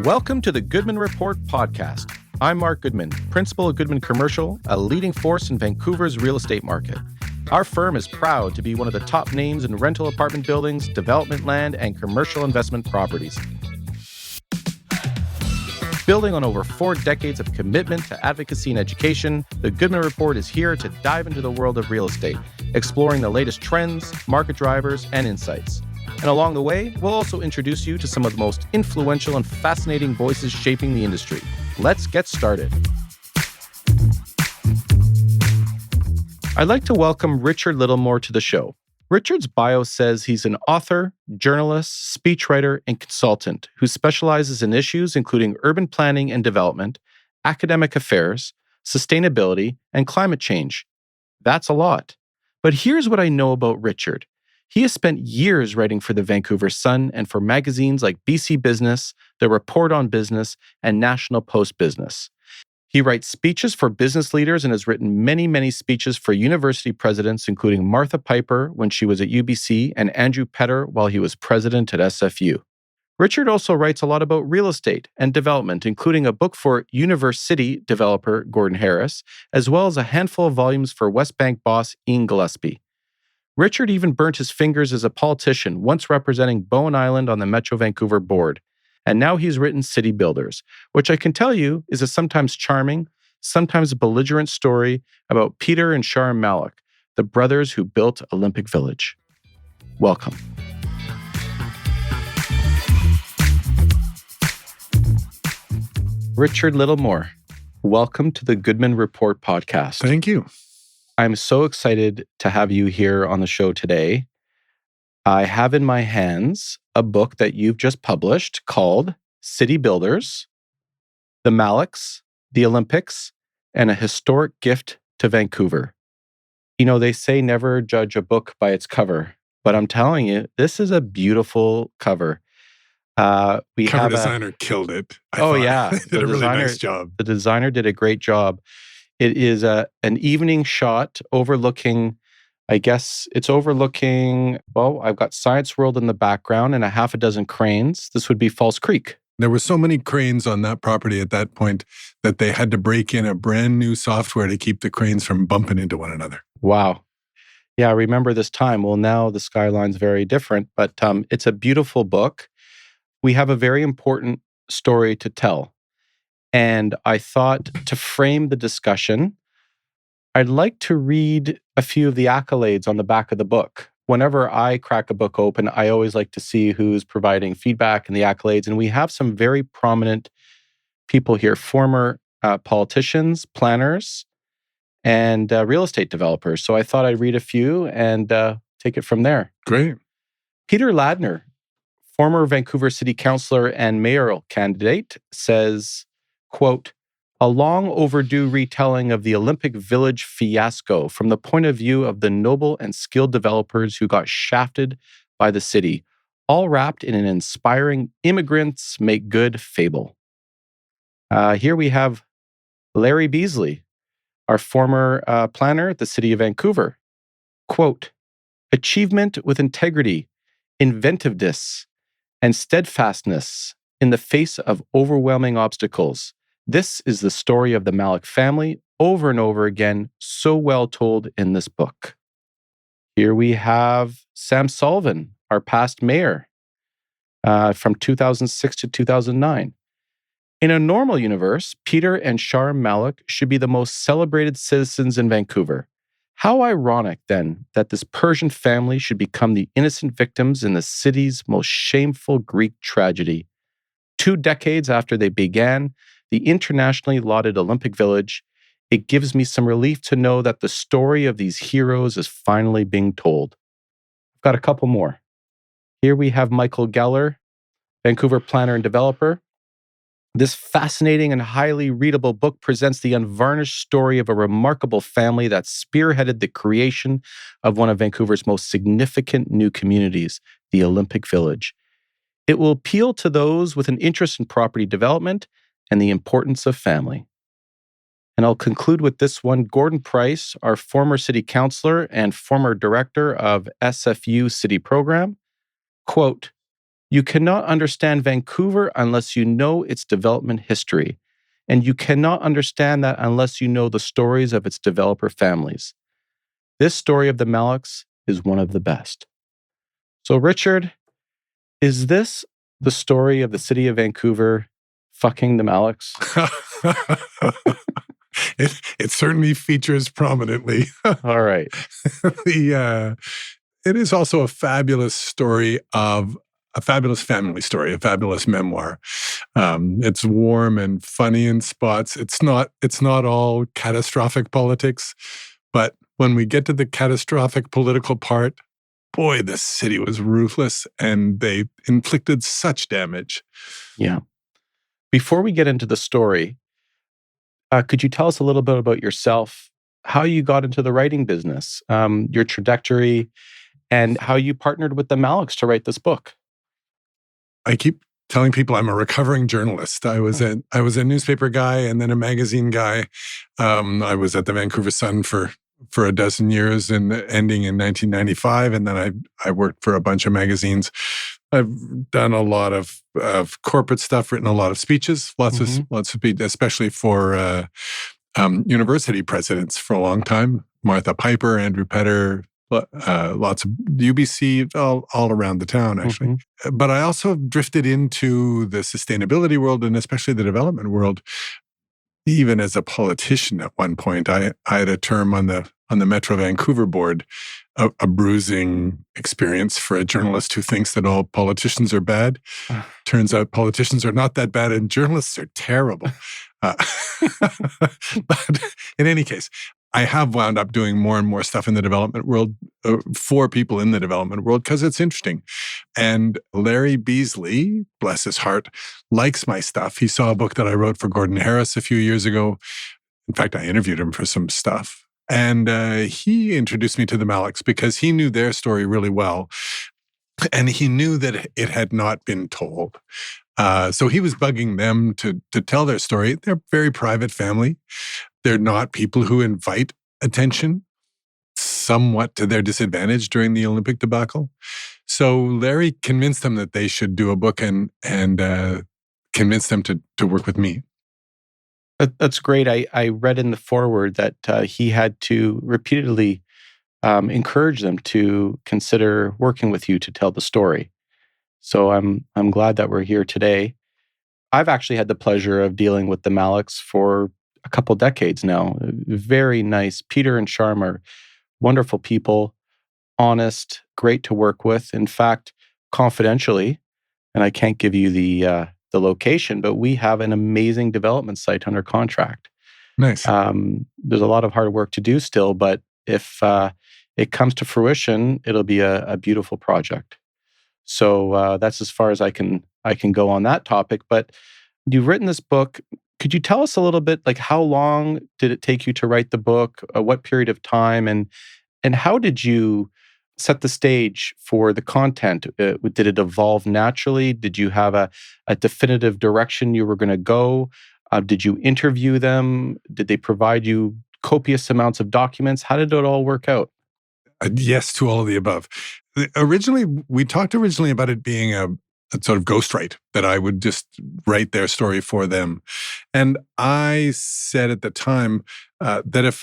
Welcome to the Goodman Report podcast. I'm Mark Goodman, principal of Goodman Commercial, a leading force in Vancouver's real estate market. Our firm is proud to be one of the top names in rental apartment buildings, development land, and commercial investment properties. Building on over 4 decades of commitment to advocacy and education, the Goodman Report is here to dive into the world of real estate, exploring the latest trends, market drivers, and insights. And along the way, we'll also introduce you to some of the most influential and fascinating voices shaping the industry. Let's get started. I'd like to welcome Richard Littlemore to the show. Richard's bio says he's an author, journalist, speechwriter, and consultant who specializes in issues including urban planning and development, academic affairs, sustainability, and climate change. That's a lot. But here's what I know about Richard. He has spent years writing for the Vancouver Sun and for magazines like BC Business, The Report on Business, and National Post Business. He writes speeches for business leaders and has written many speeches for university presidents, including Martha Piper when she was at UBC and Andrew Petter while he was president at SFU. Richard also writes a lot about real estate and development, including a book for University developer Gordon Harris, as well as a handful of volumes for Westbank boss Ian Gillespie. Richard even burnt his fingers as a politician, once representing Bowen Island on the Metro Vancouver board. And now he's written City Builders, which I can tell you is a sometimes charming, sometimes belligerent story about Peter and Shahram Malek, the brothers who built Olympic Village. Welcome. Richard Littlemore, welcome to the Goodman Report podcast. Thank you. I'm so excited to have you here on the show today. I have in my hands a book that you've just published called City Builders, The Maleks, the Olympics, and a Historic Gift to Vancouver. You know, they say never judge a book by its cover, but I'm telling you, this is a beautiful cover. Cover designer killed it. I thought. They did a really nice job. The designer did a great job. It is an evening shot overlooking, I guess it's overlooking, well, I've got Science World in the background and a half a dozen cranes. This would be False Creek. There were so many cranes on that property at that point that they had to break in a brand new software to keep the cranes from bumping into one another. Wow. Yeah, I remember this time. Well, now the skyline's very different, but it's a beautiful book. We have a very important story to tell. And I thought to frame the discussion, I'd like to read a few of the accolades on the back of the book. Whenever I crack a book open, I always like to see who's providing feedback and the accolades. And we have some very prominent people here, former politicians, planners, and real estate developers. So I thought I'd read a few and take it from there. Great. Peter Ladner, former Vancouver City Councillor and mayoral candidate, says, quote, a long overdue retelling of the Olympic Village fiasco from the point of view of the noble and skilled developers who got shafted by the city, all wrapped in an inspiring immigrants make good fable. Here we have Larry Beasley, our former planner at the city of Vancouver. Quote, achievement with integrity, inventiveness, and steadfastness in the face of overwhelming obstacles. This is the story of the Malek family over and over again, so well told in this book. Here we have Sam Sullivan, our past mayor from 2006 to 2009. In a normal universe, Peter and Shahram Malek should be the most celebrated citizens in Vancouver. How ironic, then, that this Persian family should become the innocent victims in the city's most shameful Greek tragedy. 2 decades after they began the internationally lauded Olympic Village, it gives me some relief to know that the story of these heroes is finally being told. I've got a couple more. Here we have Michael Geller, Vancouver planner and developer. This fascinating and highly readable book presents the unvarnished story of a remarkable family that spearheaded the creation of one of Vancouver's most significant new communities, the Olympic Village. It will appeal to those with an interest in property development and the importance of family. And I'll conclude with this one. Gordon Price, our former city councillor and former director of SFU City Program, quote, You cannot understand Vancouver unless you know its development history. And you cannot understand that unless you know the stories of its developer families. This story of the Maleks is one of the best. So, Richard, is this the story of the city of Vancouver fucking the Maleks? It certainly features prominently. All right. It is also a fabulous story of a fabulous family story, a fabulous memoir. It's warm and funny in spots. It's not all catastrophic politics, but when we get to the catastrophic political part, boy, the city was ruthless and they inflicted such damage. Yeah. Before we get into the story, could you tell us a little bit about yourself, how you got into the writing business, your trajectory, and how you partnered with the Maleks to write this book? I keep telling people I'm a recovering journalist. I was a newspaper guy and then a magazine guy. I was at the Vancouver Sun for a dozen years and ending in 1995. And then I worked for a bunch of magazines. I've done a lot of corporate stuff, written a lot of speeches, lots of speeches, especially for university presidents for a long time. Martha Piper, Andrew Petter, lots of UBC, all around the town, actually. But I also drifted into the sustainability world and especially the development world. Even as a politician at one point, I had a term on the Metro Vancouver board, a bruising experience for a journalist who thinks that all politicians are bad. Turns out politicians are not that bad and journalists are terrible. But in any case, I have wound up doing more and more stuff in the development world for people in the development world because it's interesting. And Larry Beasley, bless his heart, likes my stuff. He saw a book that I wrote for Gordon Harris a few years ago. In fact, I interviewed him for some stuff. And he introduced me to the Maleks because he knew their story really well. And he knew that it had not been told. So he was bugging them to tell their story. They're a very private family. They're not people who invite attention, somewhat to their disadvantage during the Olympic debacle. So Larry convinced them that they should do a book and convinced them to work with me. That's great. I read in the foreword that he had to repeatedly encourage them to consider working with you to tell the story. So I'm glad that we're here today. I've actually had the pleasure of dealing with the Maleks for a couple decades now. Very nice. Peter and Shahram are wonderful people, honest, great to work with. In fact, confidentially, and I can't give you the location, but we have an amazing development site under contract. Nice. There's a lot of hard work to do still, but if it comes to fruition, it'll be a beautiful project. So that's as far as I can go on that topic. But you've written this book. Could you tell us a little bit, like how long did it take you to write the book? What period of time, and how did you set the stage for the content? Did it evolve naturally? Did you have a definitive direction you were going to go? Did you interview them? Did they provide you copious amounts of documents? How did it all work out? Yes to all of the above. We talked originally about it being a sort of ghostwrite, that I would just write their story for them. And I said at the time that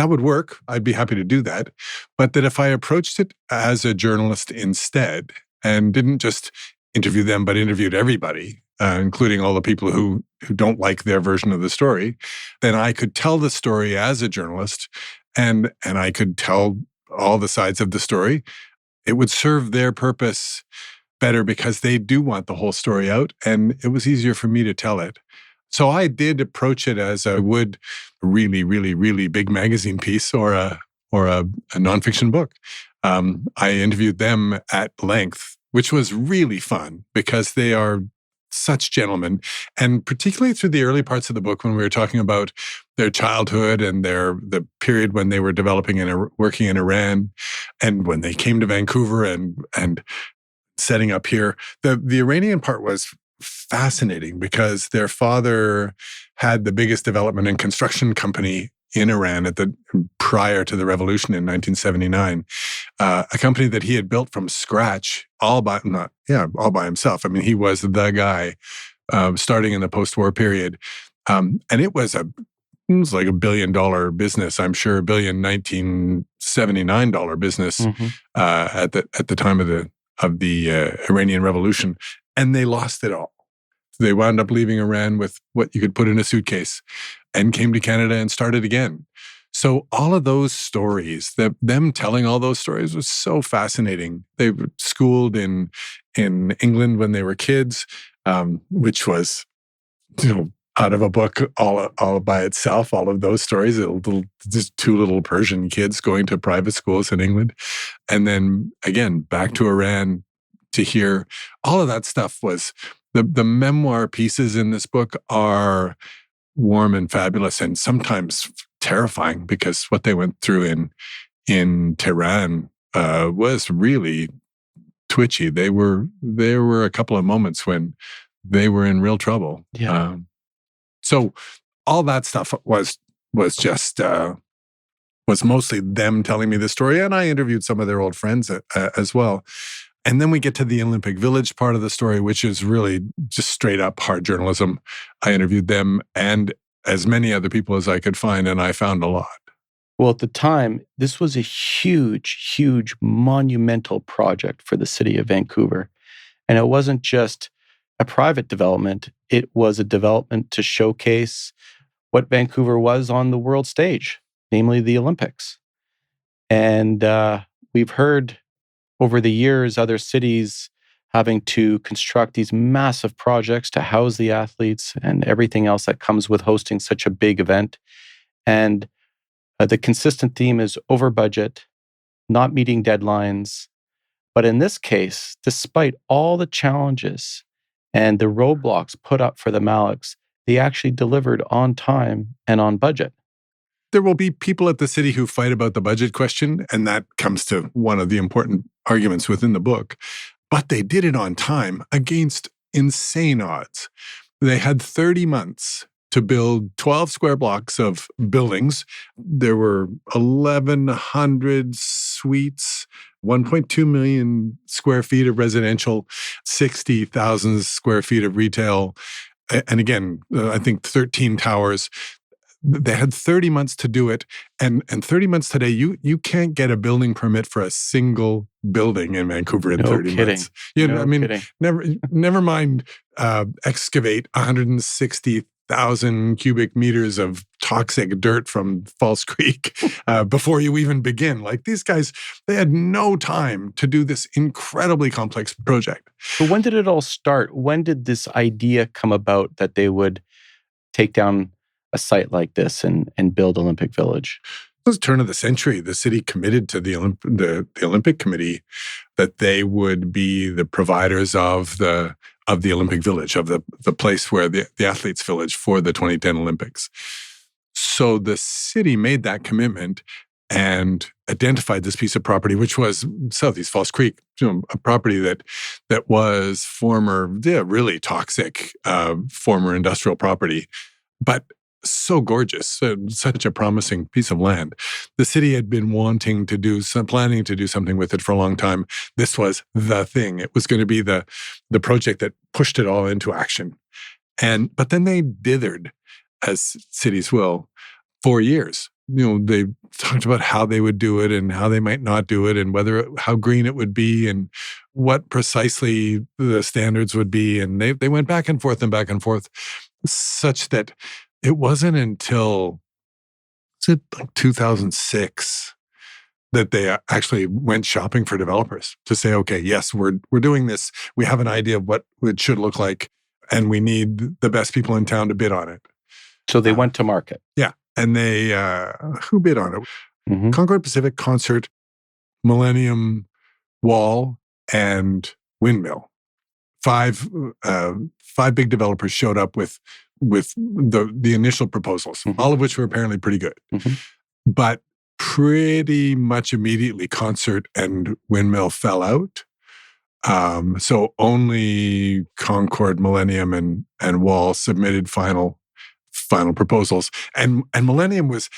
would work, I'd be happy to do that. But that if I approached it as a journalist instead and didn't just interview them, but interviewed everybody, including all the people who don't like their version of the story, then I could tell the story as a journalist and I could tell all the sides of the story. It would serve their purpose better because they do want the whole story out, and it was easier for me to tell it. So I did approach it as I would a really, really, really big magazine piece or a nonfiction book. I interviewed them at length, which was really fun because they are such gentlemen. And particularly through the early parts of the book when we were talking about their childhood and the period when they were developing and working in Iran, and when they came to Vancouver and setting up here. The Iranian part was fascinating because their father had the biggest development and construction company in Iran prior to the revolution in 1979. a company that he had built from scratch, all by himself. I mean, he was the guy starting in the post-war period, and it was like $1 billion business. I'm sure $1,079 business at the time of the Iranian Revolution, and they lost it all. They wound up leaving Iran with what you could put in a suitcase, and came to Canada and started again. So all of those stories, them telling all those stories was so fascinating. They were schooled in England when they were kids, which was, out of a book all by itself. All of those stories, just two little Persian kids going to private schools in England, and then again back to Iran to hear all of that stuff. Was the memoir pieces in this book are warm and fabulous, and sometimes terrifying, because what they went through in Tehran was really twitchy. There were a couple of moments when they were in real trouble. Yeah. So all that stuff was just was mostly them telling me the story, and I interviewed some of their old friends as well. And then we get to the Olympic Village part of the story, which is really just straight up hard journalism. I interviewed them and as many other people as I could find, and I found a lot. Well, at the time, this was a huge, huge, monumental project for the city of Vancouver. And it wasn't just a private development, it was a development to showcase what Vancouver was on the world stage, namely the Olympics. And we've heard over the years other cities having to construct these massive projects to house the athletes and everything else that comes with hosting such a big event. And the consistent theme is over budget, not meeting deadlines. But in this case, despite all the challenges and the roadblocks put up for the Maleks, they actually delivered on time and on budget. There will be people at the city who fight about the budget question, and that comes to one of the important arguments within the book. But they did it on time against insane odds. They had 30 months to build 12 square blocks of buildings. There were 1,100 suites, 1.2 million square feet of residential, 60,000 square feet of retail, and again, I think 13 towers. They had 30 months to do it, and 30 months today, you can't get a building permit for a single building in Vancouver in 30 months. Kidding. Never mind excavate 160,000 cubic meters of toxic dirt from False Creek before you even begin. Like, these guys, they had no time to do this incredibly complex project. But when did it all start? When did this idea come about that they would take down a site like this and build Olympic Village? It was the turn of the century. The city committed to the Olympic Committee that they would be the providers of the Olympic Village, of the place where the athletes' village for the 2010 Olympics. So the city made that commitment and identified this piece of property, which was Southeast False Creek, a property that was former, really toxic, former industrial property, but so gorgeous, such a promising piece of land. The city had been planning to do something with it for a long time. This was the thing. It was going to be the project that pushed it all into action. But then they dithered, as cities will, for years. They talked about how they would do it and how they might not do it, and how green it would be and what precisely the standards would be. And they went back and forth, such that it wasn't until 2006 that they actually went shopping for developers to say, okay, yes, we're doing this. We have an idea of what it should look like, and we need the best people in town to bid on it. So they went to market. Yeah. And they, who bid on it? Mm-hmm. Concord Pacific, Concert, Millennium, Wall, and Windmill. Five big developers showed up with the initial proposals, all of which were apparently pretty good. Mm-hmm. But pretty much immediately, Concert and Windmill fell out. So only Concord, Millennium, and Wall submitted final final proposals. And Millennium was,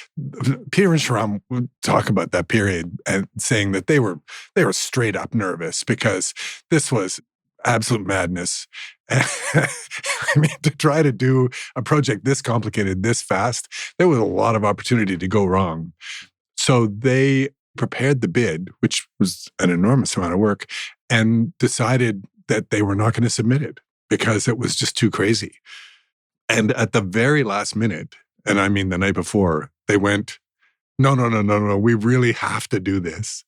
Peter and Shahram would talk about that period and saying that they were straight up nervous because this was absolute madness. I mean, to try to do a project this complicated, this fast, there was a lot of opportunity to go wrong. So they prepared the bid, which was an enormous amount of work, and decided that they were not going to submit it because it was just too crazy. And at the very last minute, and I mean the night before, they went, no, we really have to do this,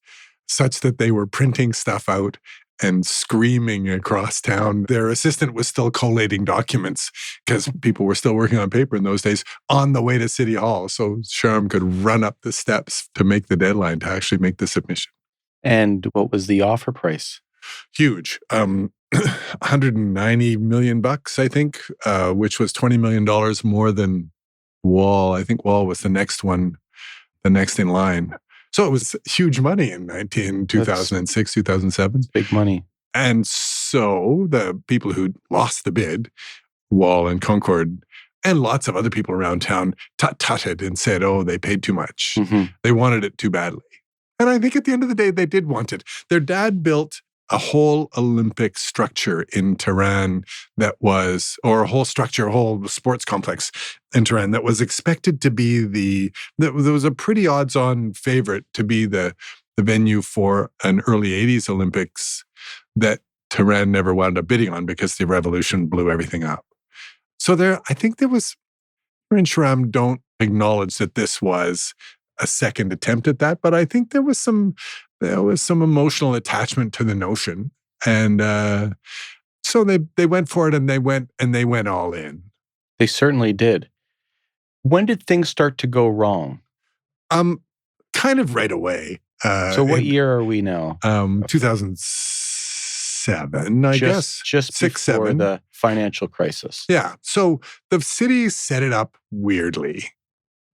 such that they were printing stuff out and screaming across town. Their assistant was still collating documents because people were still working on paper in those days on the way to City Hall. So Shahram could run up the steps to make the deadline to actually make the submission. And what was the offer price? Huge. $190 million, I think, which was $20 million more than Wall. I think Wall was the next one, the next in line. So it was huge money in 2006, 2007. Big money. And so the people who lost the bid, Wall and Concord, and lots of other people around town, tutted and said, oh, they paid too much. Mm-hmm. They wanted it too badly. And I think at the end of the day, they did want it. Their dad built a whole Olympic structure in Tehran that was, or a whole sports complex in Tehran that was expected to be there was a pretty odds-on favorite to be the venue for an early 80s Olympics that Tehran never wound up bidding on because the revolution blew everything up. So I think Peter and Shahram don't acknowledge that this was a second attempt at that, but I think there was some emotional attachment to the notion. And so they went for it and they went all in. They certainly did. When did things start to go wrong? Kind of right away. So what year are we now? 2007, I guess. Just 6, before 7. the financial crisis. Yeah. So the city set it up weirdly.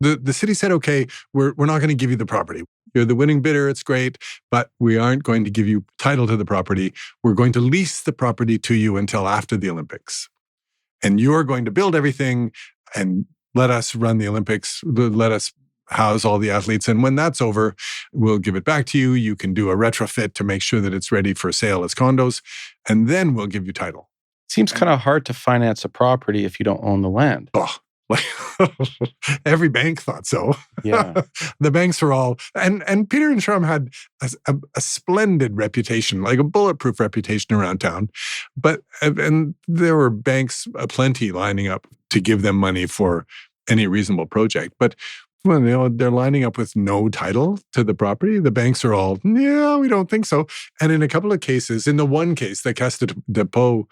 The city said, okay, we're not going to give you the property. You're the winning bidder, it's great, but we aren't going to give you title to the property. We're going to lease the property to you until after the Olympics. And you're going to build everything and let us run the Olympics, let us house all the athletes. And when that's over, we'll give it back to you. You can do a retrofit to make sure that it's ready for sale as condos, and then we'll give you title. Seems kind of hard to finance a property if you don't own the land. Oh, every bank thought so. Yeah. The banks are all, and Peter and Shahram had a splendid reputation, like a bulletproof reputation around town. And there were banks aplenty lining up to give them money for any reasonable project. But when they're lining up with no title to the property, the banks are all, yeah, we don't think so. And in a couple of cases, in the one case, the Caisse de Dépôt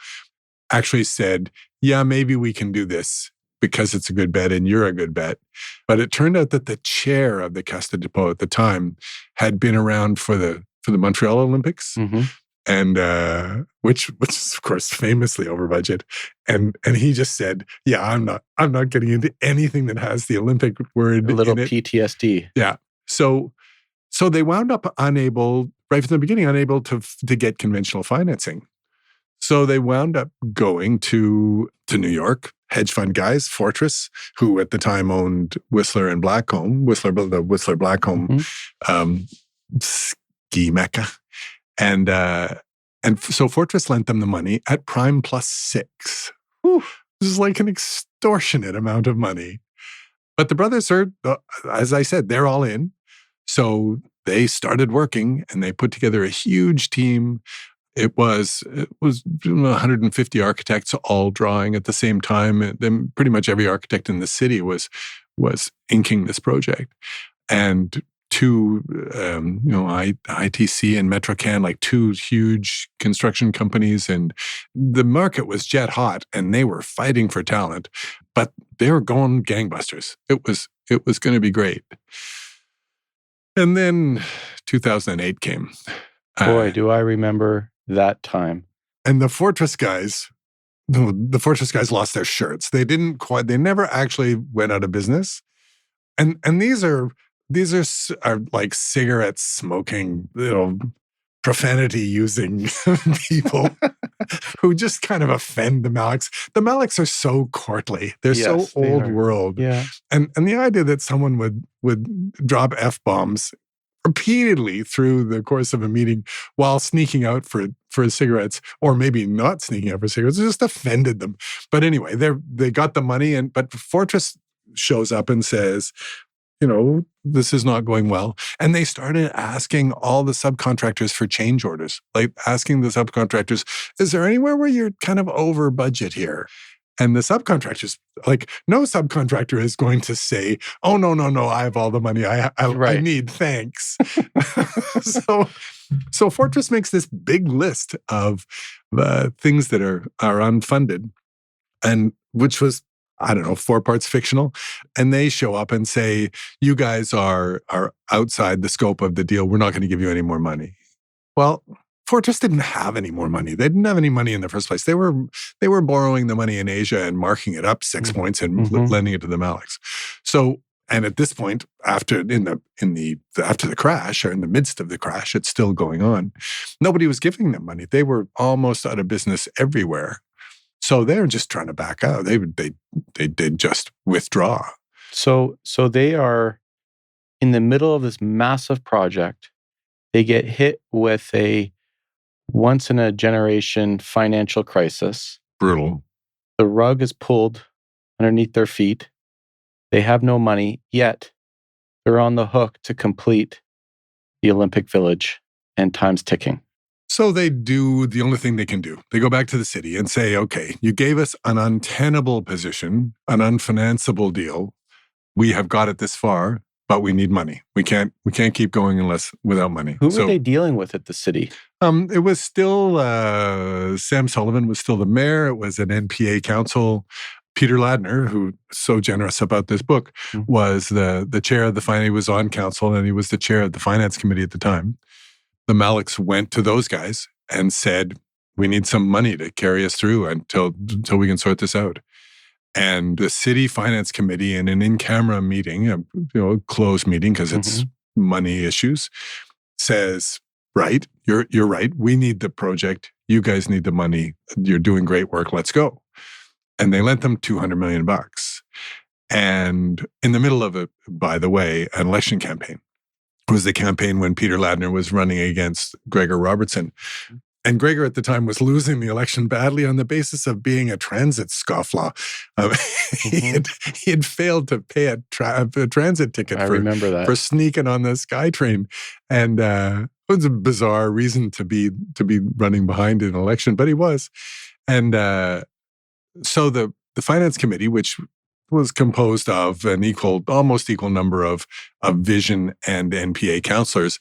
actually said, yeah, maybe we can do this because it's a good bet and you're a good bet. But it turned out that the chair of the Caisse de Dépôt at the time had been around for the Montreal Olympics, mm-hmm. and which is of course famously over budget. And he just said, yeah, I'm not getting into anything that has the Olympic word a little in it. PTSD. Yeah. So they wound up unable, right from the beginning, to get conventional financing. So they wound up going to New York, hedge fund guys, Fortress, who at the time owned Whistler and Blackcomb, the Whistler Blackcomb ski mecca. And so Fortress lent them the money at prime plus 6. Whew, this is like an extortionate amount of money. But the brothers are, as I said, they're all in. So they started working and they put together a huge team. It was 150 architects all drawing at the same time. And pretty much every architect in the city was inking this project. And two, ITC and Metrocan, like two huge construction companies. And the market was jet hot and they were fighting for talent, but they were going gangbusters. It was going to be great. And then 2008 came. Boy, do I remember that time. And the Fortress guys lost their shirts. They never actually went out of business. And these are like cigarette smoking, profanity-using people who just kind of offend the Maleks. The Maleks are so courtly. They're so old world. Yeah. And the idea that someone would drop F-bombs repeatedly through the course of a meeting while sneaking out for cigarettes, or maybe not sneaking out for cigarettes, just offended them. But anyway, they got the money, but Fortress shows up and says, this is not going well. And they started asking all the subcontractors for change orders, like asking the subcontractors, is there anywhere where you're kind of over budget here? And the subcontractors, like, no subcontractor is going to say, oh, no, I have all the money I need, thanks. So Fortress makes this big list of things that are unfunded, and which was, I don't know, 4 parts fictional. And they show up and say, you guys are outside the scope of the deal. We're not going to give you any more money. Well, Fortress didn't have any more money. They didn't have any money in the first place. They were borrowing the money in Asia and marking it up 6 points and lending it to the Maleks. So, and at this point, after the crash, or in the midst of the crash, it's still going on. Nobody was giving them money. They were almost out of business everywhere. So they were just trying to back out. They did just withdraw. So they are in the middle of this massive project. They get hit with a once-in-a-generation financial crisis. Brutal. The rug is pulled underneath their feet. They have no money, yet they're on the hook to complete the Olympic Village, and time's ticking. So they do the only thing they can do. They go back to the city and say, okay, you gave us an untenable position, an unfinanceable deal. We have got it this far, but we need money. We can't keep going without money. Who were they dealing with at the city? It was still, Sam Sullivan was still the mayor. It was an NPA council. Peter Ladner, who's so generous about this book, was the chair of the finance. He was on council, and he was the chair of the finance committee at the time. The Maleks went to those guys and said, we need some money to carry us through until we can sort this out. And the city finance committee, in an in-camera meeting, a closed meeting because it's money issues, says, right, you're right. We need the project. You guys need the money. You're doing great work. Let's go. And they lent them $200 million. And in the middle of it, by the way, an election campaign. It was the campaign when Peter Ladner was running against Gregor Robertson. And Gregor at the time was losing the election badly on the basis of being a transit scofflaw. He had failed to pay a transit ticket for sneaking on the SkyTrain. And it was a bizarre reason to be running behind in an election, but he was. And so the finance committee, which was composed of an almost equal number of Vision and NPA councillors,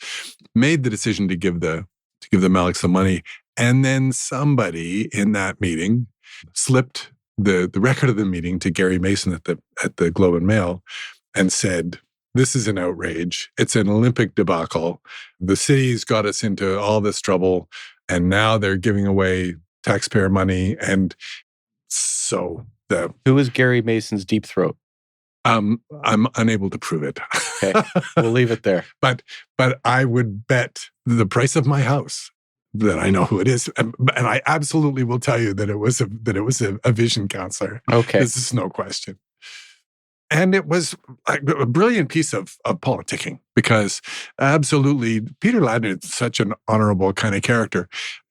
made the decision to give the Maleks the money. And then somebody in that meeting slipped the record of the meeting to Gary Mason at the Globe and Mail and said, this is an outrage. It's an Olympic debacle. The city's got us into all this trouble, and now they're giving away taxpayer money. And so who was Gary Mason's deep throat? I'm unable to prove it. Okay, we'll leave it there. But I would bet the price of my house that I know who it is, and I absolutely will tell you that it was a Vision counselor. Okay, this is no question. And it was a brilliant piece of politicking, because absolutely Peter Ladner is such an honorable kind of character.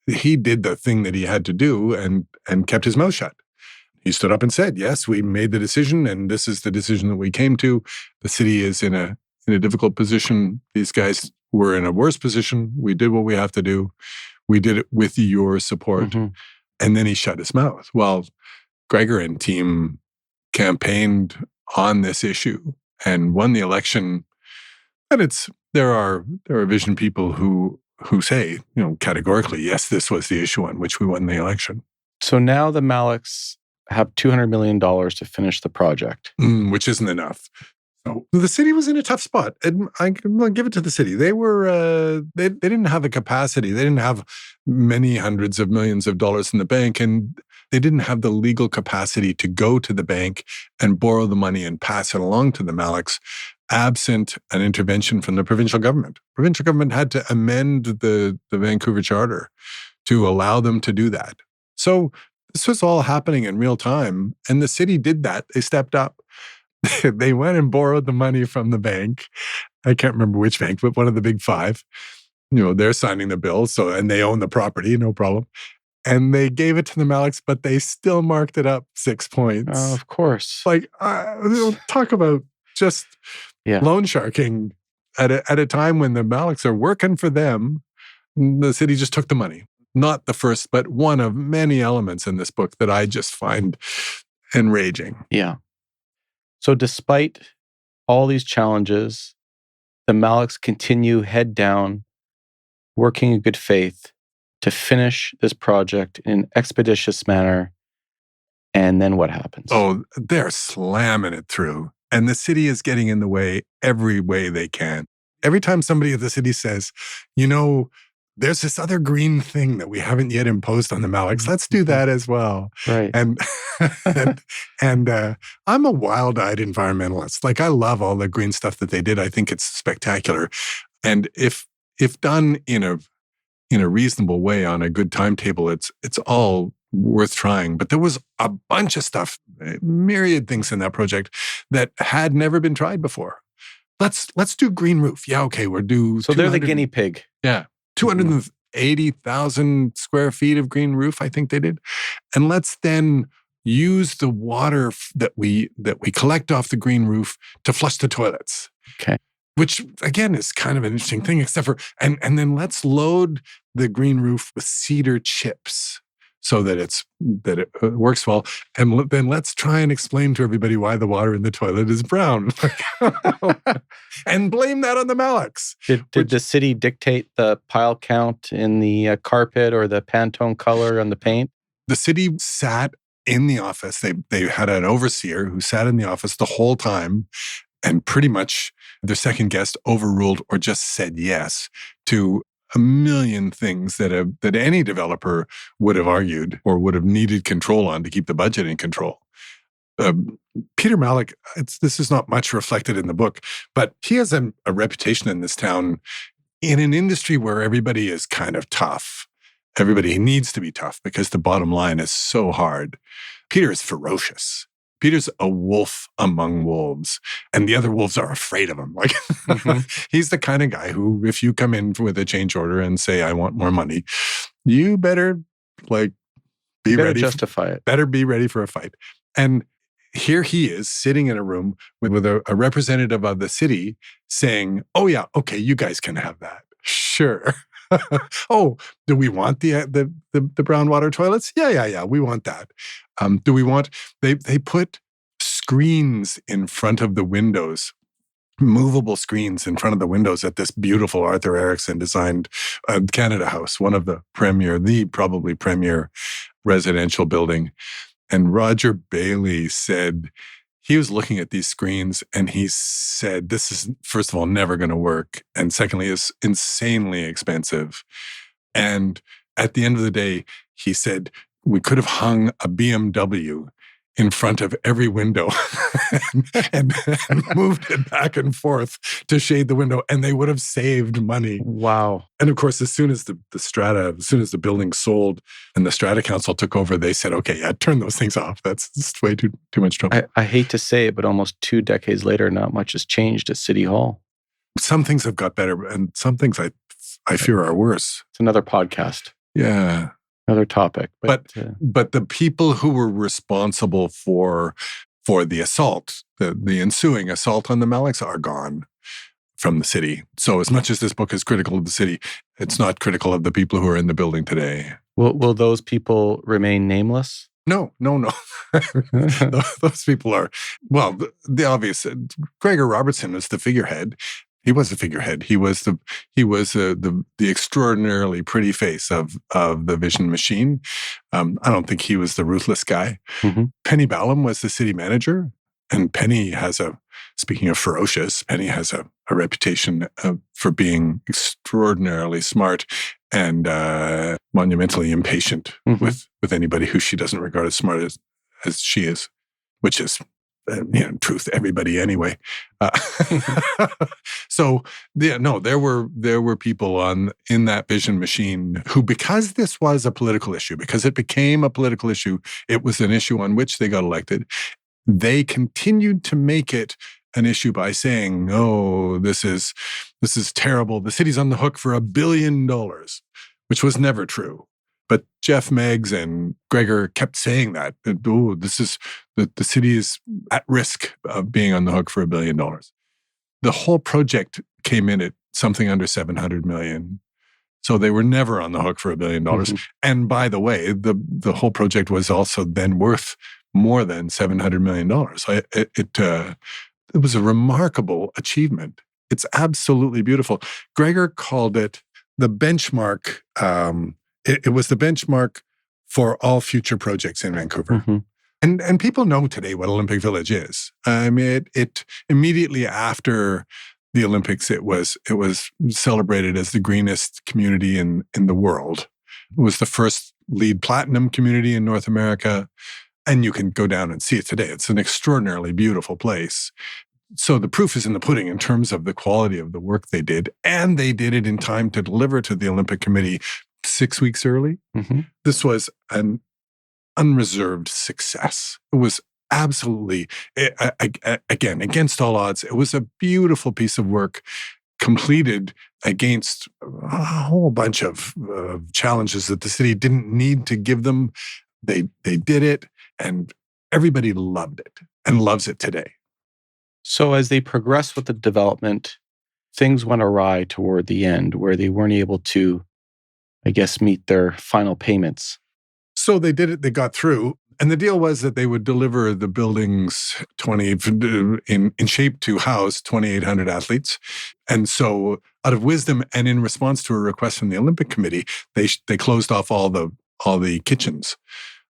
He did the thing that he had to do and kept his mouth shut. He stood up and said, yes, we made the decision, and this is the decision that we came to. The city is in a difficult position. These guys were in a worse position. We did what we have to do. We did it with your support. And then he shut his mouth. Well, Gregor and team campaigned on this issue and won the election. And there are Vision people who say, categorically, yes, this was the issue on which we won the election. So now the Maleks have $200 million to finish the project. Which isn't enough. So the city was in a tough spot. And I'll give it to the city. They were, they didn't have the capacity. They didn't have many hundreds of millions of dollars in the bank, and they didn't have the legal capacity to go to the bank and borrow the money and pass it along to the Maleks absent an intervention from the provincial government. Provincial government had to amend the Vancouver Charter to allow them to do that. So this was all happening in real time, and the city did that. They stepped up. They went and borrowed the money from the bank. I can't remember which bank, but one of the big five. They're signing the bill, and they own the property, no problem. And they gave it to the Maleks, but they still marked it up 6 points. Oh, of course. Talk about just Yeah. loan sharking at a time when the Maleks are working for them. The city just took the money. Not the first, but one of many elements in this book that I just find enraging. Yeah. So despite all these challenges, the Maleks continue head down, working in good faith to finish this project in an expeditious manner. And then what happens? Oh, they're slamming it through. And the city is getting in the way every way they can. Every time somebody at the city says, there's this other green thing that we haven't yet imposed on the Maleks. Let's do that as well. Right. And I'm a wild-eyed environmentalist. Like, I love all the green stuff that they did. I think it's spectacular. And if done in a reasonable way on a good timetable, it's all worth trying. But there was a bunch of stuff, myriad things in that project that had never been tried before. Let's do green roof. Yeah, okay, we're due. So they're the guinea pig. Yeah. 280,000 square feet of green roof, I think they did. And let's then use the water that we collect off the green roof to flush the toilets. Okay. Which, again, is kind of an interesting thing, except for, and then let's load the green roof with cedar chips so that it works well. And then let's try and explain to everybody why the water in the toilet is brown. And blame that on the Maleks. Did the city dictate the pile count in the carpet or the Pantone color on the paint? The city sat in the office. They had an overseer who sat in the office the whole time, and pretty much their second guest overruled or just said yes to a million things that any developer would have argued or would have needed control on to keep the budget in control. Peter Malek, this is not much reflected in the book, but he has a reputation in this town in an industry where everybody is kind of tough. Everybody needs to be tough because the bottom line is so hard. Peter is ferocious. Peter's a wolf among wolves, and the other wolves are afraid of him. Like, he's the kind of guy who, if you come in with a change order and say, I want more money, you better be ready. Justify it. Better be ready for a fight. And here he is sitting in a room with a representative of the city saying, oh yeah, okay, you guys can have that. Sure. Oh, do we want the brown water toilets? Yeah, we want that. Do we want, they put screens in front of the windows, movable screens in front of the windows at this beautiful Arthur Erickson designed Canada House, one of the probably premier residential building. And Roger Bailey said, he was looking at these screens and he said, this is, first of all, never going to work. And secondly, is insanely expensive. And at the end of the day, he said, we could have hung a BMW in front of every window and moved it back and forth to shade the window, and they would have saved money. Wow. And of course, as soon as the building sold and the Strata Council took over, they said, okay, yeah, turn those things off. That's just way too much trouble. I hate to say it, but almost 2 decades later, not much has changed at City Hall. Some things have got better, and some things I fear are worse. It's another podcast. Yeah. Another topic. But the people who were responsible for the assault, the ensuing assault on the Maleks, are gone from the city. So as much as this book is critical of the city, it's not critical of the people who are in the building today. Will those people remain nameless? No. Those people are, well, the obvious. Gregor Robertson is the figurehead. He was the figurehead. He was the extraordinarily pretty face of the Vision Machine. I don't think he was the ruthless guy. Mm-hmm. Penny Ballum was the city manager, and Penny has speaking of ferocious, Penny has a reputation for being extraordinarily smart and monumentally impatient with anybody who she doesn't regard as smart as she is, which is in truth, everybody anyway. So there were people in that vision machine who, because this was a political issue, because it became a political issue, it was an issue on which they got elected. They continued to make it an issue by saying, "Oh, this is terrible. The city's on the hook for $1 billion," which was never true. But Jeff Meggs and Gregor kept saying that, "Oh, the city is at risk of being on the hook for $1 billion." The whole project came in at something under $700 million. So they were never on the hook for $1 billion. Mm-hmm. And by the way, the whole project was also then worth more than $700 million. It was a remarkable achievement. It's absolutely beautiful. Gregor called it the benchmark. It was the benchmark for all future projects in Vancouver. Mm-hmm. And people know today what Olympic Village is. I mean, it immediately after the Olympics, it was celebrated as the greenest community in the world. It was the first LEED Platinum community in North America. And you can go down and see it today. It's an extraordinarily beautiful place. So the proof is in the pudding in terms of the quality of the work they did. And they did it in time to deliver to the Olympic Committee 6 weeks early. Mm-hmm. This was an unreserved success. It was absolutely, again, against all odds. It was a beautiful piece of work completed against a whole bunch of challenges that the city didn't need to give them. They did it, and everybody loved it and loves it today. So as they progressed with the development, things went awry toward the end where they weren't able to, I guess, meet their final payments. So they did it, they got through. And the deal was that they would deliver the buildings in shape to house 2,800 athletes. And so out of wisdom and in response to a request from the Olympic Committee, they closed off all the kitchens,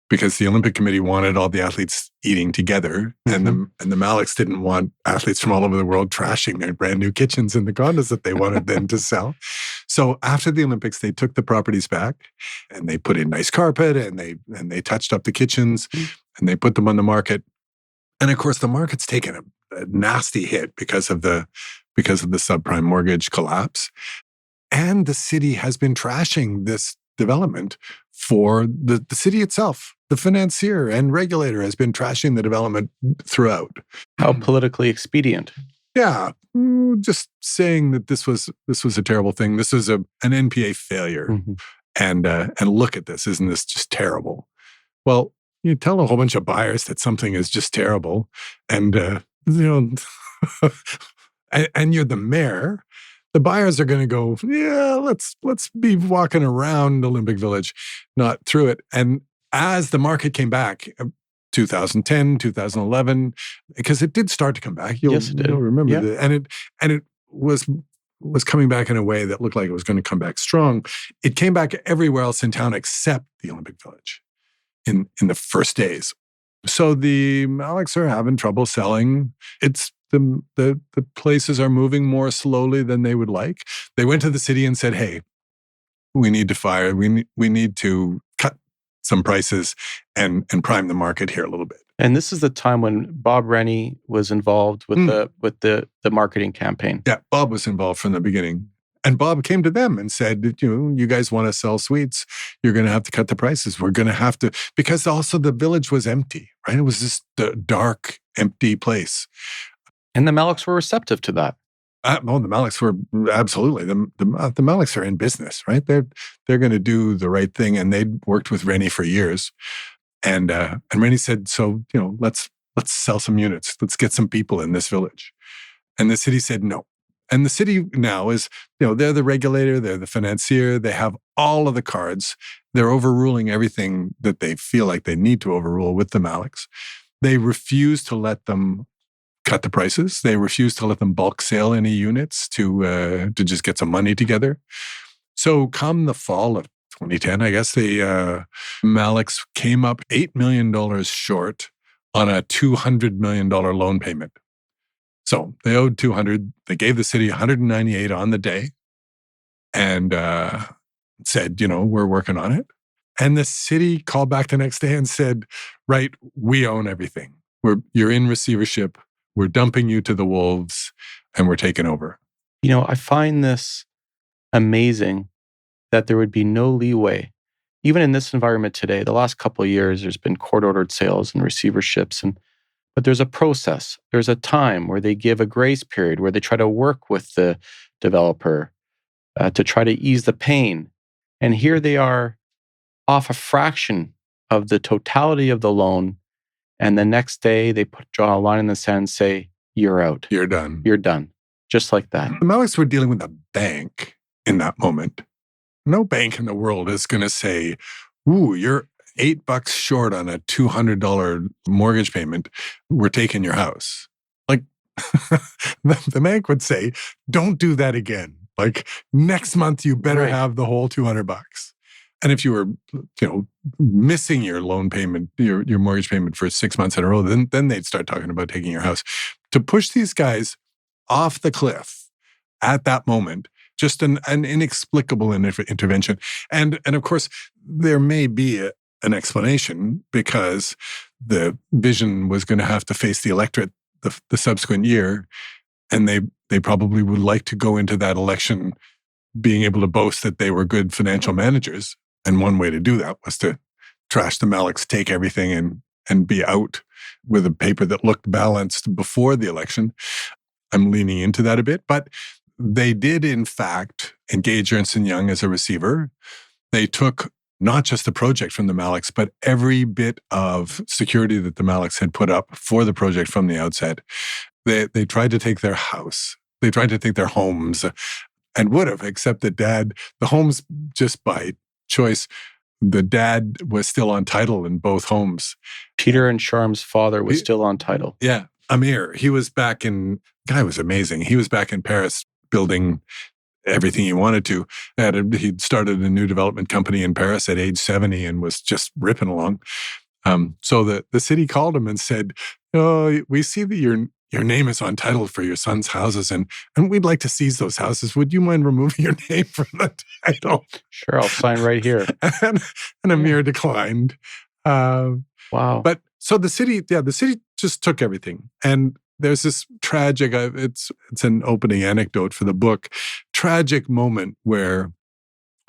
because the Olympic Committee wanted all the athletes eating together. Mm-hmm. And the Maleks didn't want athletes from all over the world trashing their brand new kitchens in the condos that they wanted them to sell. So after the Olympics, they took the properties back and they put in nice carpet and they touched up the kitchens and they put them on the market. And of course, the market's taken a nasty hit because of the subprime mortgage collapse. And the city has been trashing this development for the city itself. The financier and regulator has been trashing the development throughout. How politically expedient. Yeah, just saying that this was a terrible thing. This was an NPA failure. Mm-hmm. And look at this. Isn't this just terrible? Well, you tell a whole bunch of buyers that something is just terrible, and and you're the mayor. The buyers are going to go, yeah, let's be walking around Olympic Village, not through it. And as the market came back, 2010, 2011, because it did start to come back. You'll remember that. And it was coming back in a way that looked like it was going to come back strong. It came back everywhere else in town except the Olympic Village in the first days. So the Maleks are having trouble selling. It's the places are moving more slowly than they would like. They went to the city and said, "Hey, we need to fire. We need to cut some prices and prime the market here a little bit." And this is the time when Bob Rennie was involved with the marketing campaign. Yeah, Bob was involved from the beginning. And Bob came to them and said, you guys want to sell suites, you're going to have to cut the prices. We're going to have to, because also the village was empty, right? It was this dark, empty place. And the Maleks were receptive to that. The Maleks were absolutely. The Maleks are in business, right? They're going to do the right thing, and they'd worked with Rennie for years. And Rennie said, "So let's sell some units. Let's get some people in this village." And the city said no. And the city now is, they're the regulator, they're the financier, they have all of the cards. They're overruling everything that they feel like they need to overrule with the Maleks. They refuse to let them cut the prices. They refuse to let them bulk sale any units to just get some money together. So come the fall of 2010, I guess the Maleks came up $8 million short on a $200 million loan payment. So they owed 200. They gave the city 198 on the day and said, we're working on it. And the city called back the next day and said, right, we own everything. You're in receivership. We're dumping you to the wolves, and we're taking over. I find this amazing that there would be no leeway. Even in this environment today, the last couple of years, there's been court-ordered sales and receiverships, but there's a process. There's a time where they give a grace period, where they try to work with the developer to try to ease the pain. And here they are off a fraction of the totality of the loan. And the next day they draw a line in the sand and say, you're out. You're done. You're done. Just like that. The Maleks were dealing with a bank in that moment. No bank in the world is going to say, ooh, you're $8 short on a $200 mortgage payment. We're taking your house. Like the bank would say, don't do that again. Like next month, you better have the whole $200. And if you were, missing your loan payment, your mortgage payment for 6 months in a row, then they'd start talking about taking your house. To push these guys off the cliff at that moment, just an inexplicable intervention. And of course, there may be an explanation, because the Vision was going to have to face the electorate the subsequent year, and they probably would like to go into that election being able to boast that they were good financial managers. And one way to do that was to trash the Maleks, take everything, and be out with a paper that looked balanced before the election. I'm leaning into that a bit, but they did, in fact, engage Ernst & Young as a receiver. They took not just the project from the Maleks, but every bit of security that the Maleks had put up for the project from the outset. They tried to take their house. They tried to take their homes, and would have, except that the homes, just by choice, the dad was still on title in both homes. Peter and Shahram's father was still on title. Yeah. Amir, he was guy was amazing. He was back in Paris building everything he wanted to. He'd started a new development company in Paris at age 70 and was just ripping along. So the city called him and said, "Oh, we see that your name is on title for your son's houses, and we'd like to seize those houses. Would you mind removing your name from the title?" Sure, I'll sign right here. and Amir declined. Wow. But so the city just took everything. And there's this tragic, it's an opening anecdote for the book, tragic moment where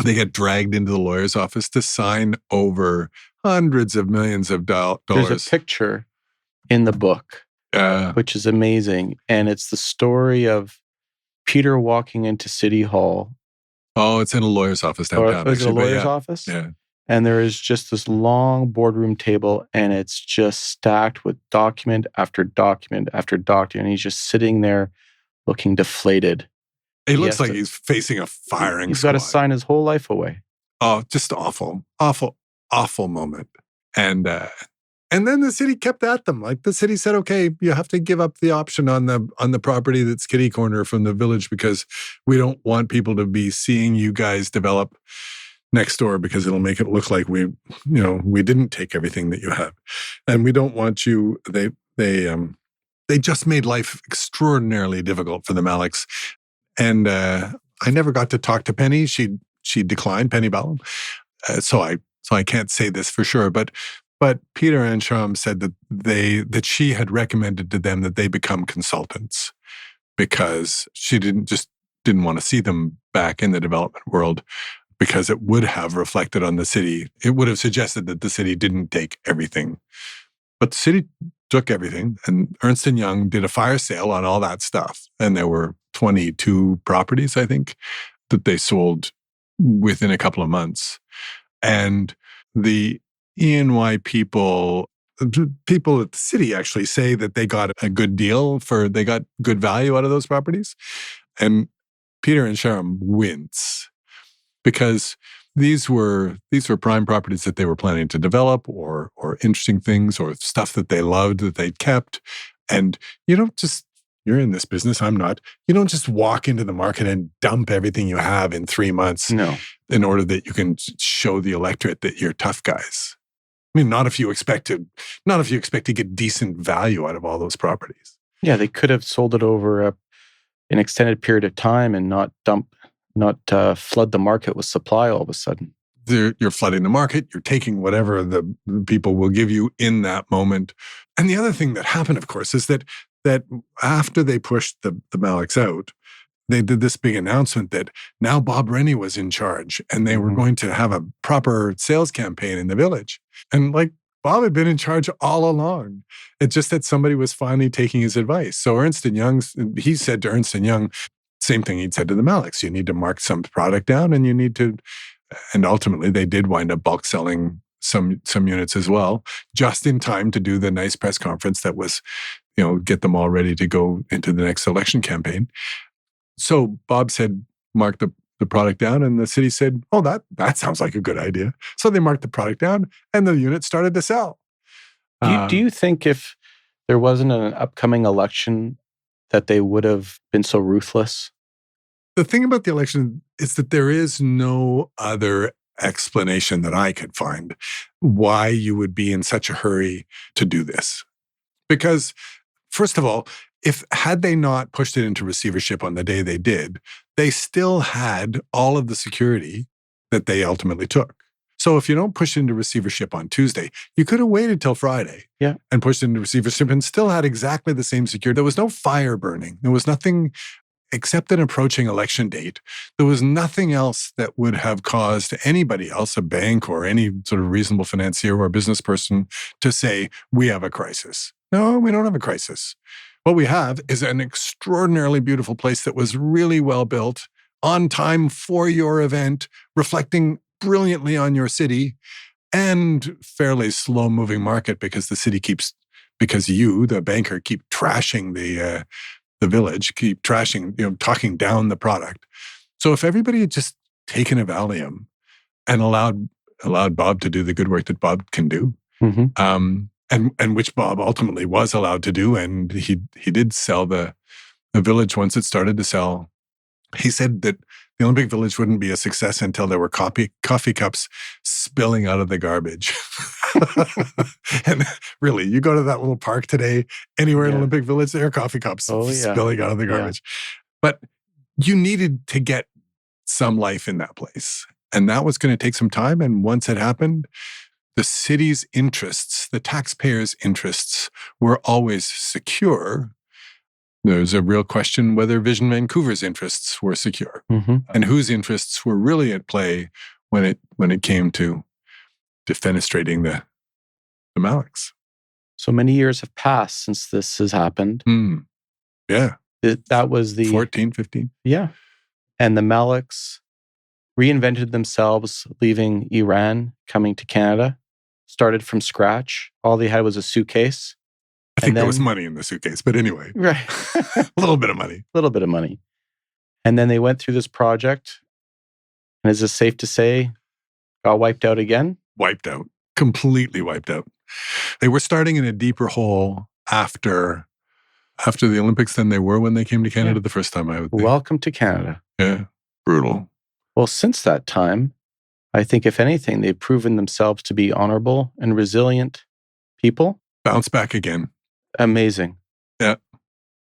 they get dragged into the lawyer's office to sign over hundreds of millions of dollars. There's a picture in the book, which is amazing. And it's the story of Peter walking into City Hall. Oh, it's in a lawyer's office downtown. Is it a lawyer's office? Yeah. And there is just this long boardroom table, and it's just stacked with document after document after document. And he's just sitting there looking deflated. It looks like he's facing a firing He's squad. got to sign his whole life away. Oh, just awful, awful, awful moment. And then the city kept at them. Like the city said, okay, you have to give up the option on the property that's kitty corner from the village, because we don't want people to be seeing you guys develop next door, because it'll make it look like we didn't take everything that you have. And we don't want you, they just made life extraordinarily difficult for the Maleks. And I never got to talk to Penny. She declined, Penny Ballum. So I can't say this for sure, but Peter and Shahram said that she had recommended to them that they become consultants, because she didn't want to see them back in the development world, because it would have reflected on the city. It would have suggested that the city didn't take everything. But the city took everything, and Ernst & Young did a fire sale on all that stuff. And there were 22 properties, I think, that they sold within a couple of months. And the E&Y people at the city actually say that they got a good deal they got good value out of those properties. And Peter and Shahram wince, because these were prime properties that they were planning to develop, or interesting things, or stuff that they loved that they'd kept. And you're in this business, I'm not. You don't just walk into the market and dump everything you have in 3 months. No. In order that you can show the electorate that you're tough guys. I mean, not if you expect to get decent value out of all those properties. Yeah, they could have sold it over an extended period of time and not flood the market with supply all of a sudden. You're flooding the market. You're taking whatever the people will give you in that moment. And the other thing that happened, of course, is that after they pushed the Maleks out, they did this big announcement that now Bob Rennie was in charge and they were going to have a proper sales campaign in the village. And like Bob had been in charge all along. It's just that somebody was finally taking his advice. So Ernst & Young, he said to Ernst & Young, same thing he'd said to the Maleks, you need to mark some product down and you need to, and ultimately they did wind up bulk selling some units as well, just in time to do the nice press conference that was, get them all ready to go into the next election campaign. So Bob said, mark the product down, and the city said, oh, that sounds like a good idea. So they marked the product down, and the unit started to sell. Do you think if there wasn't an upcoming election that they would have been so ruthless? The thing about the election is that there is no other explanation that I could find why you would be in such a hurry to do this. Because, first of all, had they not pushed it into receivership on the day they did, they still had all of the security that they ultimately took. So if you don't push it into receivership on Tuesday, you could have waited till Friday and pushed it into receivership and still had exactly the same security. There was no fire burning. There was nothing except an approaching election date. There was nothing else that would have caused anybody else, a bank or any sort of reasonable financier or business person, to say, we have a crisis. No, we don't have a crisis. What we have is an extraordinarily beautiful place that was really well built, on time for your event, reflecting brilliantly on your city, and fairly slow-moving market because the city because you, the banker, keep trashing the village, keep trashing, talking down the product. So if everybody had just taken a Valium and allowed Bob to do the good work that Bob can do, and which Bob ultimately was allowed to do, and he did sell the village once it started to sell. He said that the Olympic Village wouldn't be a success until there were coffee cups spilling out of the garbage. And really, you go to that little park today, anywhere in Olympic Village, there are coffee cups spilling out of the garbage. But you needed to get some life in that place. And that was going to take some time. And once it happened, the city's interests, the taxpayers' interests, were always secure. There's a real question whether Vision Vancouver's interests were secure, and whose interests were really at play when it came to defenestrating the Maleks. So many years have passed since this has happened. Yeah. That was the 14, 15. Yeah. And the Maleks reinvented themselves, leaving Iran, coming to Canada, started from scratch. All they had was a suitcase. I think there was money in the suitcase, but anyway. Right. A little bit of money. A little bit of money. And then they went through this project. And is it safe to say got wiped out again? Wiped out. Completely wiped out. They were starting in a deeper hole after the Olympics than they were when they came to Canada the first time, I would think. Welcome to Canada. Yeah. Brutal. Well, since that time, I think if anything, they've proven themselves to be honorable and resilient people. Bounce back again. Amazing. Yeah.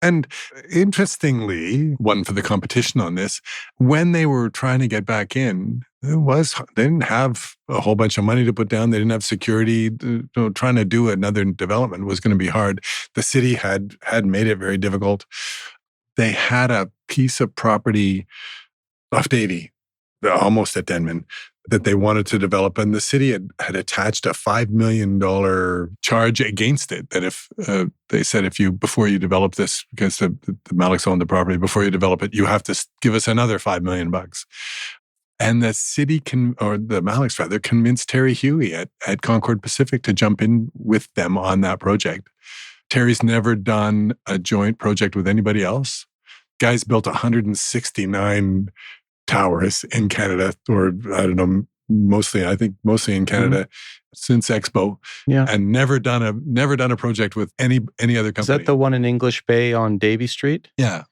And interestingly, one for the competition on this, when they were trying to get back in, they didn't have a whole bunch of money to put down. They didn't have security. Trying to do another development was going to be hard. The city had made it very difficult. They had a piece of property off Davie, almost at Denman, that they wanted to develop, and the city had attached a $5 million charge against it. That if they said, before you develop this, because the Maleks owned the property, before you develop it, you have to give us another $5 million. And the city or the Maleks rather, convinced Terry Huey at Concord Pacific to jump in with them on that project. Terry's never done a joint project with anybody else. Guys built 169 towers in Canada, or I don't know, mostly in Canada since Expo, and never done a project with any other company. Is that the one in English Bay on Davie Street? Yeah.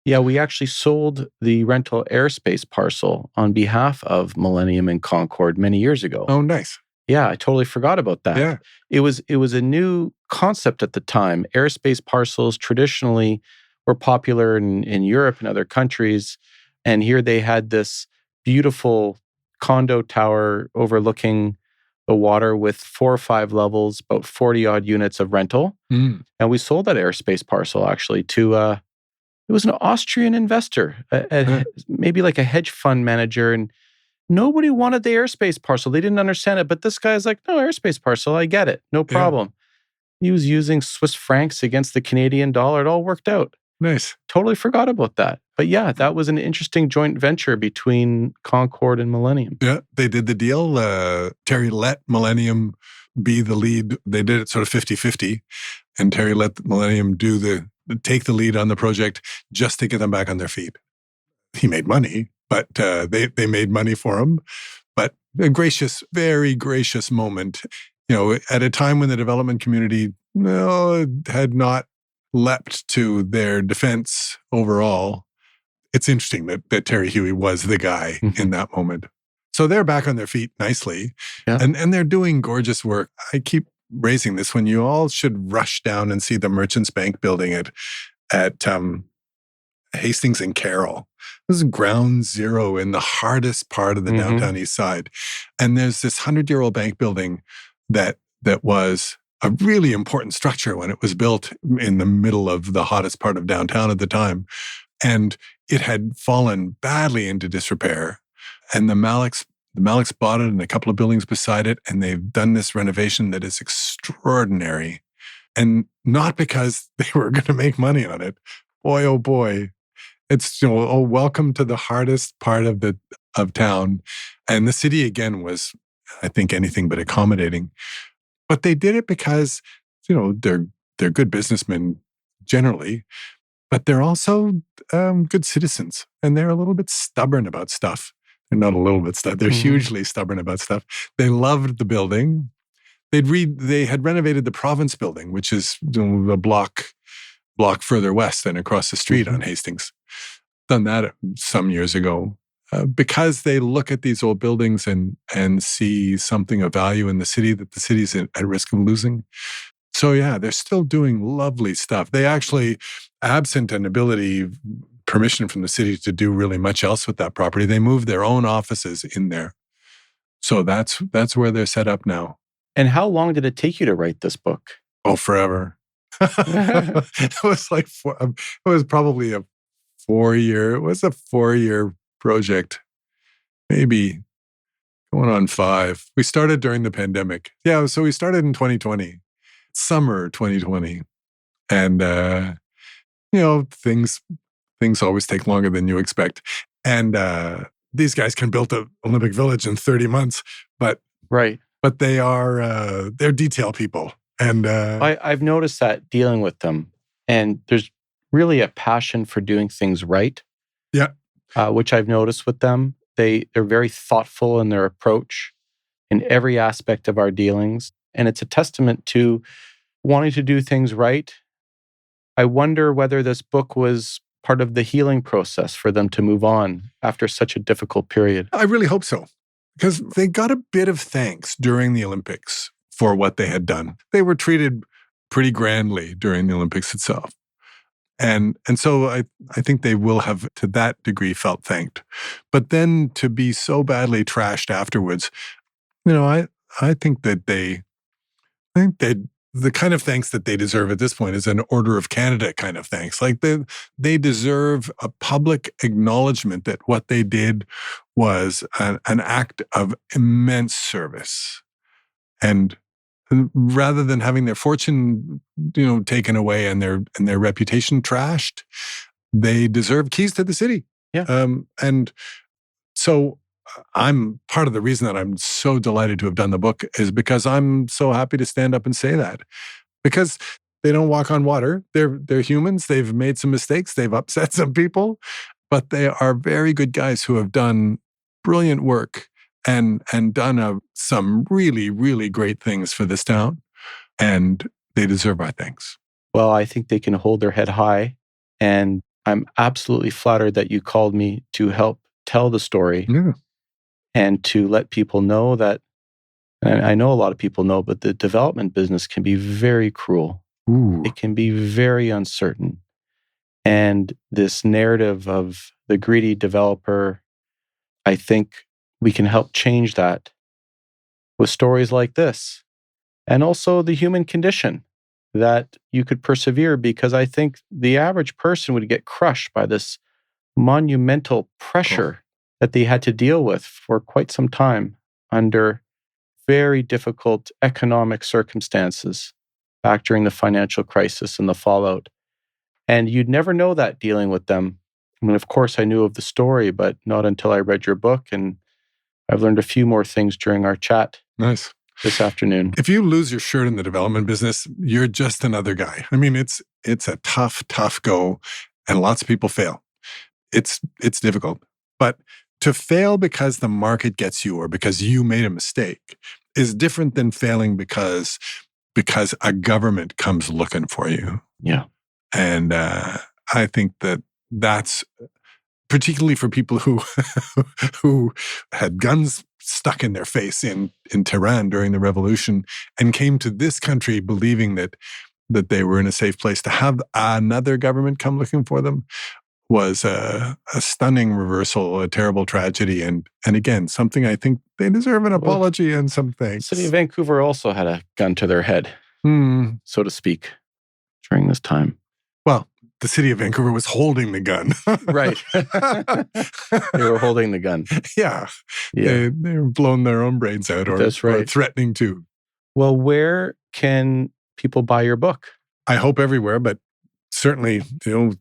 Yeah, we actually sold the rental airspace parcel on behalf of Millennium and Concord many years ago. Oh, nice. Yeah, I totally forgot about that. Yeah. It was a new concept at the time. Airspace parcels traditionally were popular in Europe and other countries. And here they had this beautiful condo tower overlooking the water with 4 or 5 levels, about 40 odd units of rental. Mm. And we sold that airspace parcel actually to it was an Austrian investor, maybe like a hedge fund manager, and nobody wanted the airspace parcel. They didn't understand it, but this guy's like, no, airspace parcel, I get it, no problem. He was using Swiss francs against the Canadian dollar. It all worked out. Nice. Totally forgot about that. But yeah, that was an interesting joint venture between Concord and Millennium. Yeah, they did the deal. Terry let Millennium be the lead. They did it sort of 50-50. And Terry let Millennium take the lead on the project just to get them back on their feet. He made money, but they made money for him. But a gracious, very gracious moment, at a time when the development community had not leapt to their defense overall. It's interesting that Terry Huey was the guy in that moment. So they're back on their feet nicely, and they're doing gorgeous work. I keep raising this when you all should rush down and see the Merchants Bank building at Hastings and Carroll. This is ground zero in the hardest part of the downtown east side. And there's this 100-year-old bank building that was a really important structure when it was built in the middle of the hottest part of downtown at the time. And it had fallen badly into disrepair. And the Maleks bought it and a couple of buildings beside it, and they've done this renovation that is extraordinary. And not because they were going to make money on it. Boy, oh boy. It's, welcome to the hardest part of town. And the city, again, was, I think, anything but accommodating. But they did it because, they're good businessmen generally, but they're also good citizens. And they're a little bit stubborn about stuff. They're not a little bit stubborn. They're hugely stubborn about stuff. They loved the building. They had renovated the Province building, which is a block further west and across the street on Hastings. Done that some years ago. Because they look at these old buildings and see something of value in the city that the city's at risk of losing. So yeah, they're still doing lovely stuff. They actually, absent an ability, permission from the city to do really much else with that property, they moved their own offices in there. So that's where they're set up now. And how long did it take you to write this book? Oh, forever. It was probably a 4-year project, maybe going on 5. We started during the pandemic. Yeah, so we started in 2020, summer 2020. And, things always take longer than you expect. And these guys can build an Olympic Village in 30 months, but they are, they're detail people. And I've noticed that dealing with them, and there's really a passion for doing things right. Yeah. Which I've noticed with them. They're very thoughtful in their approach in every aspect of our dealings. And it's a testament to wanting to do things right. I wonder whether this book was part of the healing process for them to move on after such a difficult period. I really hope so, because they got a bit of thanks during the Olympics for what they had done. They were treated pretty grandly during the Olympics itself. And so I think they will have, to that degree, felt thanked. But then to be so badly trashed afterwards, I think that the kind of thanks that they deserve at this point is an Order of Canada kind of thanks. Like they deserve a public acknowledgement that what they did was an act of immense service. And rather than having their fortune, taken away and their reputation trashed, they deserve keys to the city. Yeah. And so I'm part of the reason that I'm so delighted to have done the book is because I'm so happy to stand up and say that, because they don't walk on water. They're humans. They've made some mistakes. They've upset some people, but they are very good guys who have done brilliant work and done some really, really great things for this town. And they deserve our thanks. Well, I think they can hold their head high. And I'm absolutely flattered that you called me to help tell the story and to let people know that, and I know a lot of people know, but the development business can be very cruel. Ooh. It can be very uncertain. And this narrative of the greedy developer, I think, we can help change that with stories like this. And also the human condition, that you could persevere, because I think the average person would get crushed by this monumental pressure that they had to deal with for quite some time under very difficult economic circumstances back during the financial crisis and the fallout. And you'd never know that dealing with them. I mean, of course, I knew of the story, but not until I read your book. And I've learned a few more things during our chat. Nice. This afternoon. If you lose your shirt in the development business, you're just another guy. I mean, it's a tough go, and lots of people fail. It's difficult. But to fail because the market gets you or because you made a mistake is different than failing because a government comes looking for you. Yeah. And I think that's particularly for people who had guns stuck in their face in Tehran during the revolution and came to this country believing that they were in a safe place, to have another government come looking for them was a stunning reversal, a terrible tragedy, and again, something I think they deserve an apology and some thanks. The city of Vancouver also had a gun to their head, so to speak, during this time. Well, the city of Vancouver was holding the gun. Right. They were holding the gun. Yeah. They were blowing their own brains out or threatening to. Well, where can people buy your book? I hope everywhere, but certainly,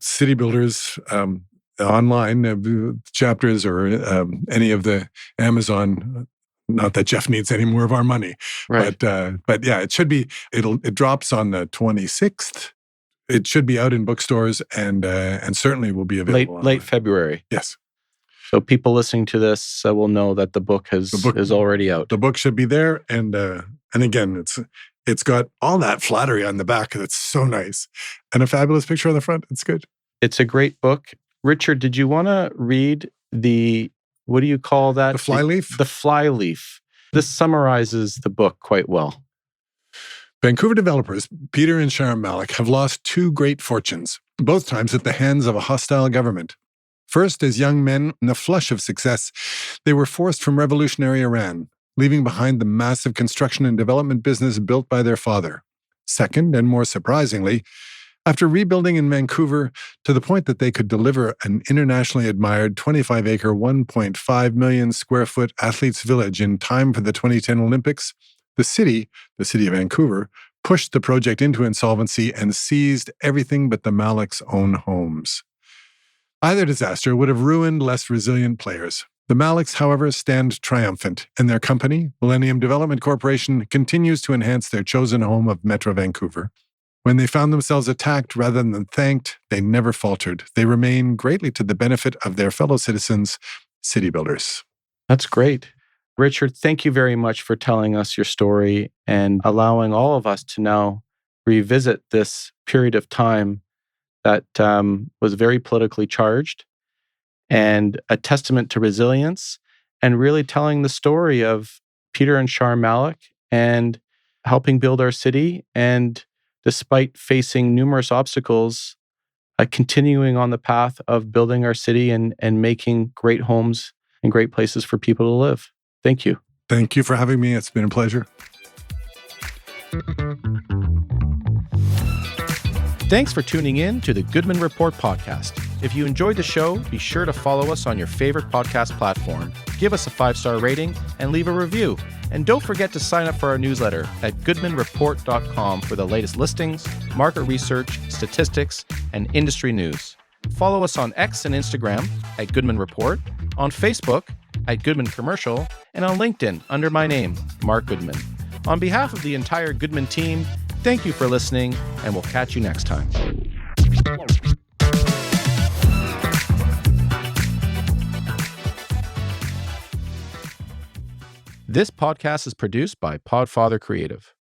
city builders online, chapters or any of the Amazon. Not that Jeff needs any more of our money, right? But yeah, it should be. It drops on the 26th. It should be out in bookstores and certainly will be available late February. Yes. So people listening to this will know that the book is already out. The book should be there, and again, it's got all that flattery on the back that's so nice, and a fabulous picture on the front. It's good. It's a great book. Richard, did you want to read what do you call that? The flyleaf? The flyleaf. This summarizes the book quite well. Vancouver developers Peter and Shahram Malek have lost two great fortunes, both times at the hands of a hostile government. First, as young men in the flush of success, they were forced from revolutionary Iran, leaving behind the massive construction and development business built by their father. Second, and more surprisingly, after rebuilding in Vancouver to the point that they could deliver an internationally admired 25-acre, 1.5 million square foot athletes' village in time for the 2010 Olympics, the city of Vancouver, pushed the project into insolvency and seized everything but the Maleks' own homes. Either disaster would have ruined less resilient players. The Maleks, however, stand triumphant, and their company, Millennium Development Corporation, continues to enhance their chosen home of Metro Vancouver. When they found themselves attacked rather than thanked, they never faltered. They remain greatly to the benefit of their fellow citizens, city builders. That's great. Richard, thank you very much for telling us your story and allowing all of us to now revisit this period of time that was very politically charged and a testament to resilience, and really telling the story of Peter and Shahram Malek and helping build our city, and despite facing numerous obstacles, continuing on the path of building our city and making great homes and great places for people to live. Thank you. Thank you for having me. It's been a pleasure. Thanks for tuning in to the Goodman Report podcast. If you enjoyed the show, be sure to follow us on your favorite podcast platform, give us a 5-star rating, and leave a review. And don't forget to sign up for our newsletter at goodmanreport.com for the latest listings, market research, statistics, and industry news. Follow us on X and Instagram at Goodman Report, on Facebook at Goodman Commercial, and on LinkedIn under my name, Mark Goodman. On behalf of the entire Goodman team, thank you for listening, and we'll catch you next time. This podcast is produced by Podfather Creative.